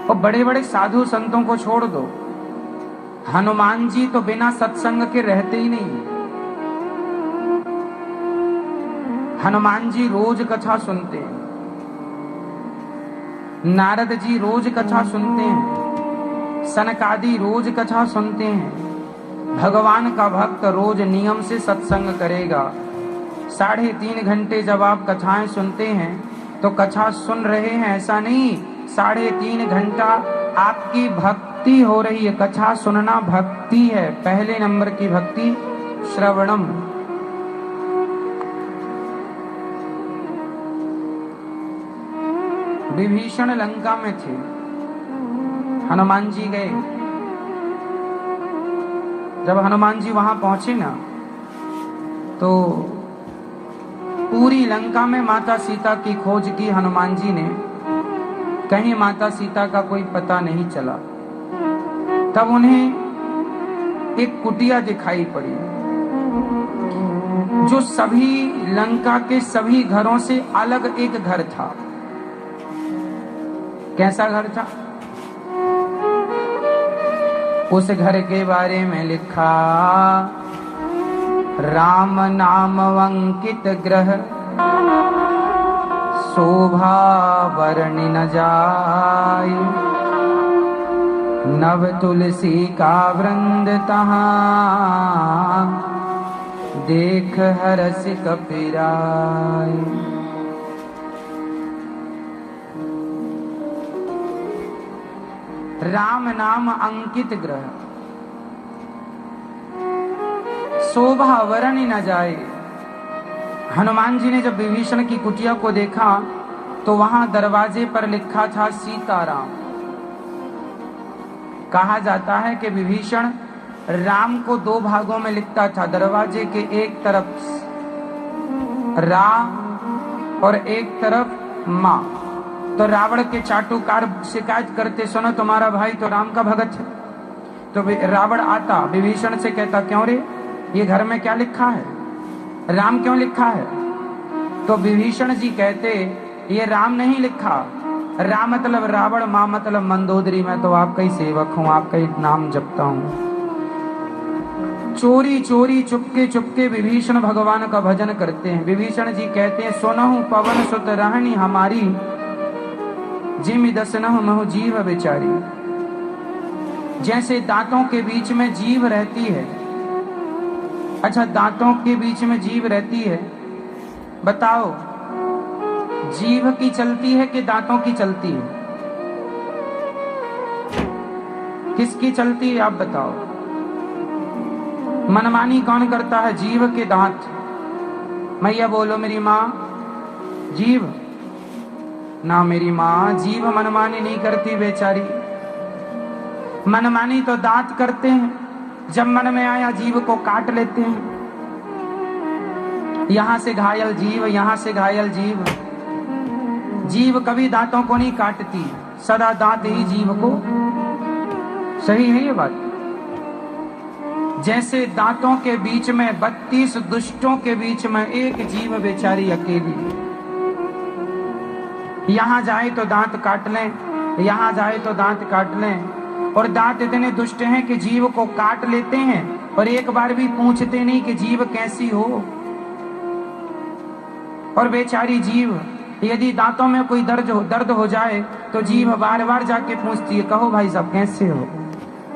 और बड़े बड़े साधु संतों को छोड़ दो, हनुमान जी तो बिना सत्संग के रहते ही नहीं। हनुमान जी रोज कथा सुनते हैं, नारद जी रोज कथा सुनते हैं, सनकादि रोज कथा सुनते हैं। भगवान का भक्त रोज नियम से सत्संग करेगा। 3.5 घंटे जब आप कथाएं सुनते हैं तो कथा सुन रहे हैं ऐसा नहीं, 3.5 घंटा आपकी भक्ति हो रही है। कथा सुनना भक्ति है। पहले नंबर की भक्ति श्रवणम। विभीषण लंका में थे, हनुमान जी गए। जब हनुमान जी वहां पहुंचे ना तो पूरी लंका में माता सीता की खोज की हनुमान जी ने, कहीं माता सीता का कोई पता नहीं चला। तब उन्हें एक कुटिया दिखाई पड़ी जो सभी लंका के सभी घरों से अलग एक घर था। कैसा घर था? उस घर के बारे में लिखा, राम नाम अंकित ग्रह, शोभा वर्णि न जाय, नव तुलसी का वृंद तहाँ, देख हरस कपिराय। राम नाम अंकित ग्रह, शोभा वर्णि न जाए। हनुमान जी ने जब विभीषण की कुटिया को देखा तो वहां दरवाजे पर लिखा था सीताराम। कहा जाता है कि विभीषण राम को 2 भागों में लिखता था। दरवाजे के एक तरफ रा और एक तरफ माँ। तो रावण के चाटुकार शिकायत करते, सुनो तुम्हारा भाई तो राम का भगत है। तो रावण आता विभीषण से कहता, क्यों रे, ये घर में क्या लिखा है, राम क्यों लिखा है? तो विभीषण जी कहते, ये राम नहीं लिखा, राम मतलब रावण, माँ मतलब मंदोदरी, मैं तो आपका ही सेवक हूँ, आपका ही नाम जपता हूँ। चोरी चोरी चुपके चुपके विभीषण भगवान का भजन करते हैं। विभीषण जी कहते हैं, सुनहु पवन सुत रहनी हमारी, जिमि दसनहु महु जीव बेचारी। जैसे दांतों के बीच में जीव रहती है। अच्छा, दांतों के बीच में जीव रहती है, बताओ जीभ की चलती है कि दांतों की चलती है? किसकी चलती है आप बताओ? मनमानी कौन करता है? जीभ के दांत। मैया बोलो मेरी माँ जीभ ना, मेरी माँ जीभ मनमानी नहीं करती बेचारी। मनमानी तो दांत करते हैं, जब मन में आया जीभ को काट लेते हैं। यहां से घायल जीभ, यहां से घायल जीभ। जीभ कभी दांतों को नहीं काटती, सदा दांत ही जीभ को। सही है ये बात? जैसे दांतों के बीच में 32 दुष्टों के बीच में एक जीभ बेचारी अकेली। यहां जाए तो दांत काट लें, यहां जाए तो दांत काट लें। और दांत इतने दुष्ट हैं कि जीभ को काट लेते हैं और एक बार भी पूछते नहीं कि जीभ कैसी हो। और बेचारी जीभ, यदि दांतों में कोई दर्द हो जाए तो जीभ बार बार जाके पूछती है, कहो भाई साहब कैसे हो,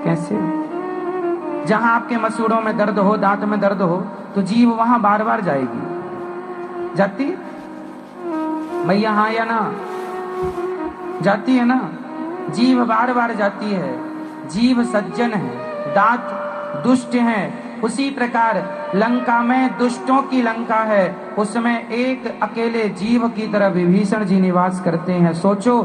कैसे हो। जहां आपके मसूड़ों में दर्द हो, दांत में दर्द हो, तो जीभ वहां बार बार जाएगी। जाती मैया हाँ या ना? जाती है ना? जीभ बार बार जाती है। जीभ सज्जन है, दांत दुष्ट हैं। उसी प्रकार लंका में दुष्टों की लंका है, उसमें एक अकेले जीव की तरह विभीषण जी निवास करते हैं। सोचो,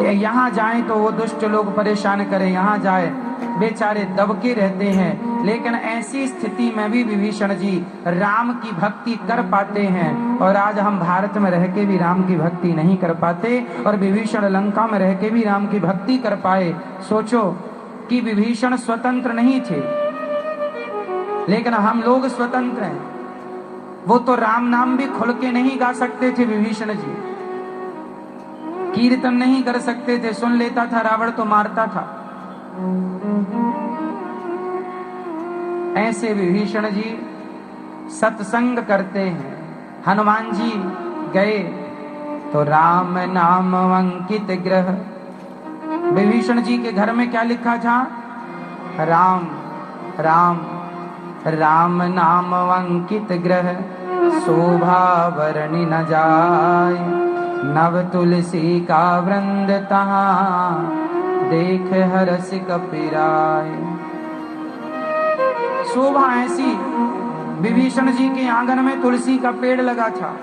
यहाँ जाएं तो वो दुष्ट लोग परेशान करें, यहाँ जाए बेचारे दबके रहते हैं। लेकिन ऐसी स्थिति में भी विभीषण जी राम की भक्ति कर पाते हैं। और आज हम भारत में रह के भी राम की भक्ति नहीं कर पाते, और विभीषण लंका में रह के भी राम की भक्ति कर पाए। सोचो कि विभीषण स्वतंत्र नहीं थे, लेकिन हम लोग स्वतंत्र हैं। वो तो राम नाम भी खुल के नहीं गा सकते थे विभीषण जी। कीर्तन नहीं कर सकते थे, सुन लेता था रावण तो मारता था। ऐसे विभीषण जी सत्संग करते हैं। हनुमान जी गए तो राम नाम अंकित ग्रह। विभीषण जी के घर में क्या लिखा था? राम राम राम नाम अंकित ग्रह, शोभा वर्णि न जाय, नव तुलसी का वृंद तहाँ, देख हरस कपिराय। शोभा ऐसी, विभीषण जी के आंगन में तुलसी का पेड़ लगा था।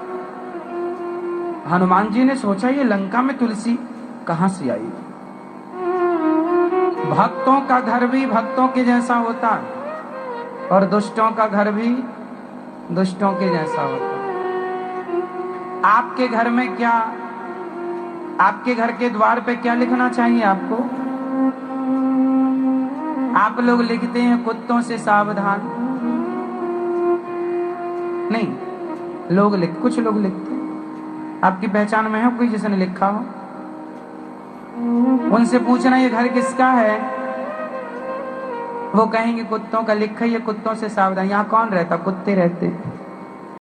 हनुमान जी ने सोचा ये लंका में तुलसी कहां से आई? भक्तों का घर भी भक्तों के जैसा होता है और दुष्टों का घर भी दुष्टों के जैसा होता है। आपके घर में क्या, आपके घर के द्वार पे क्या लिखना चाहिए आपको? आप लोग लिखते हैं कुत्तों से सावधान। नहीं, कुछ लोग लिखते हैं। आपकी पहचान में है कोई जिसने लिखा हो? उनसे पूछना ये घर किसका है, वो कहेंगे कुत्तों का। लिखा ये कुत्तों से सावधान। यहाँ कौन रहता? कुत्ते रहते।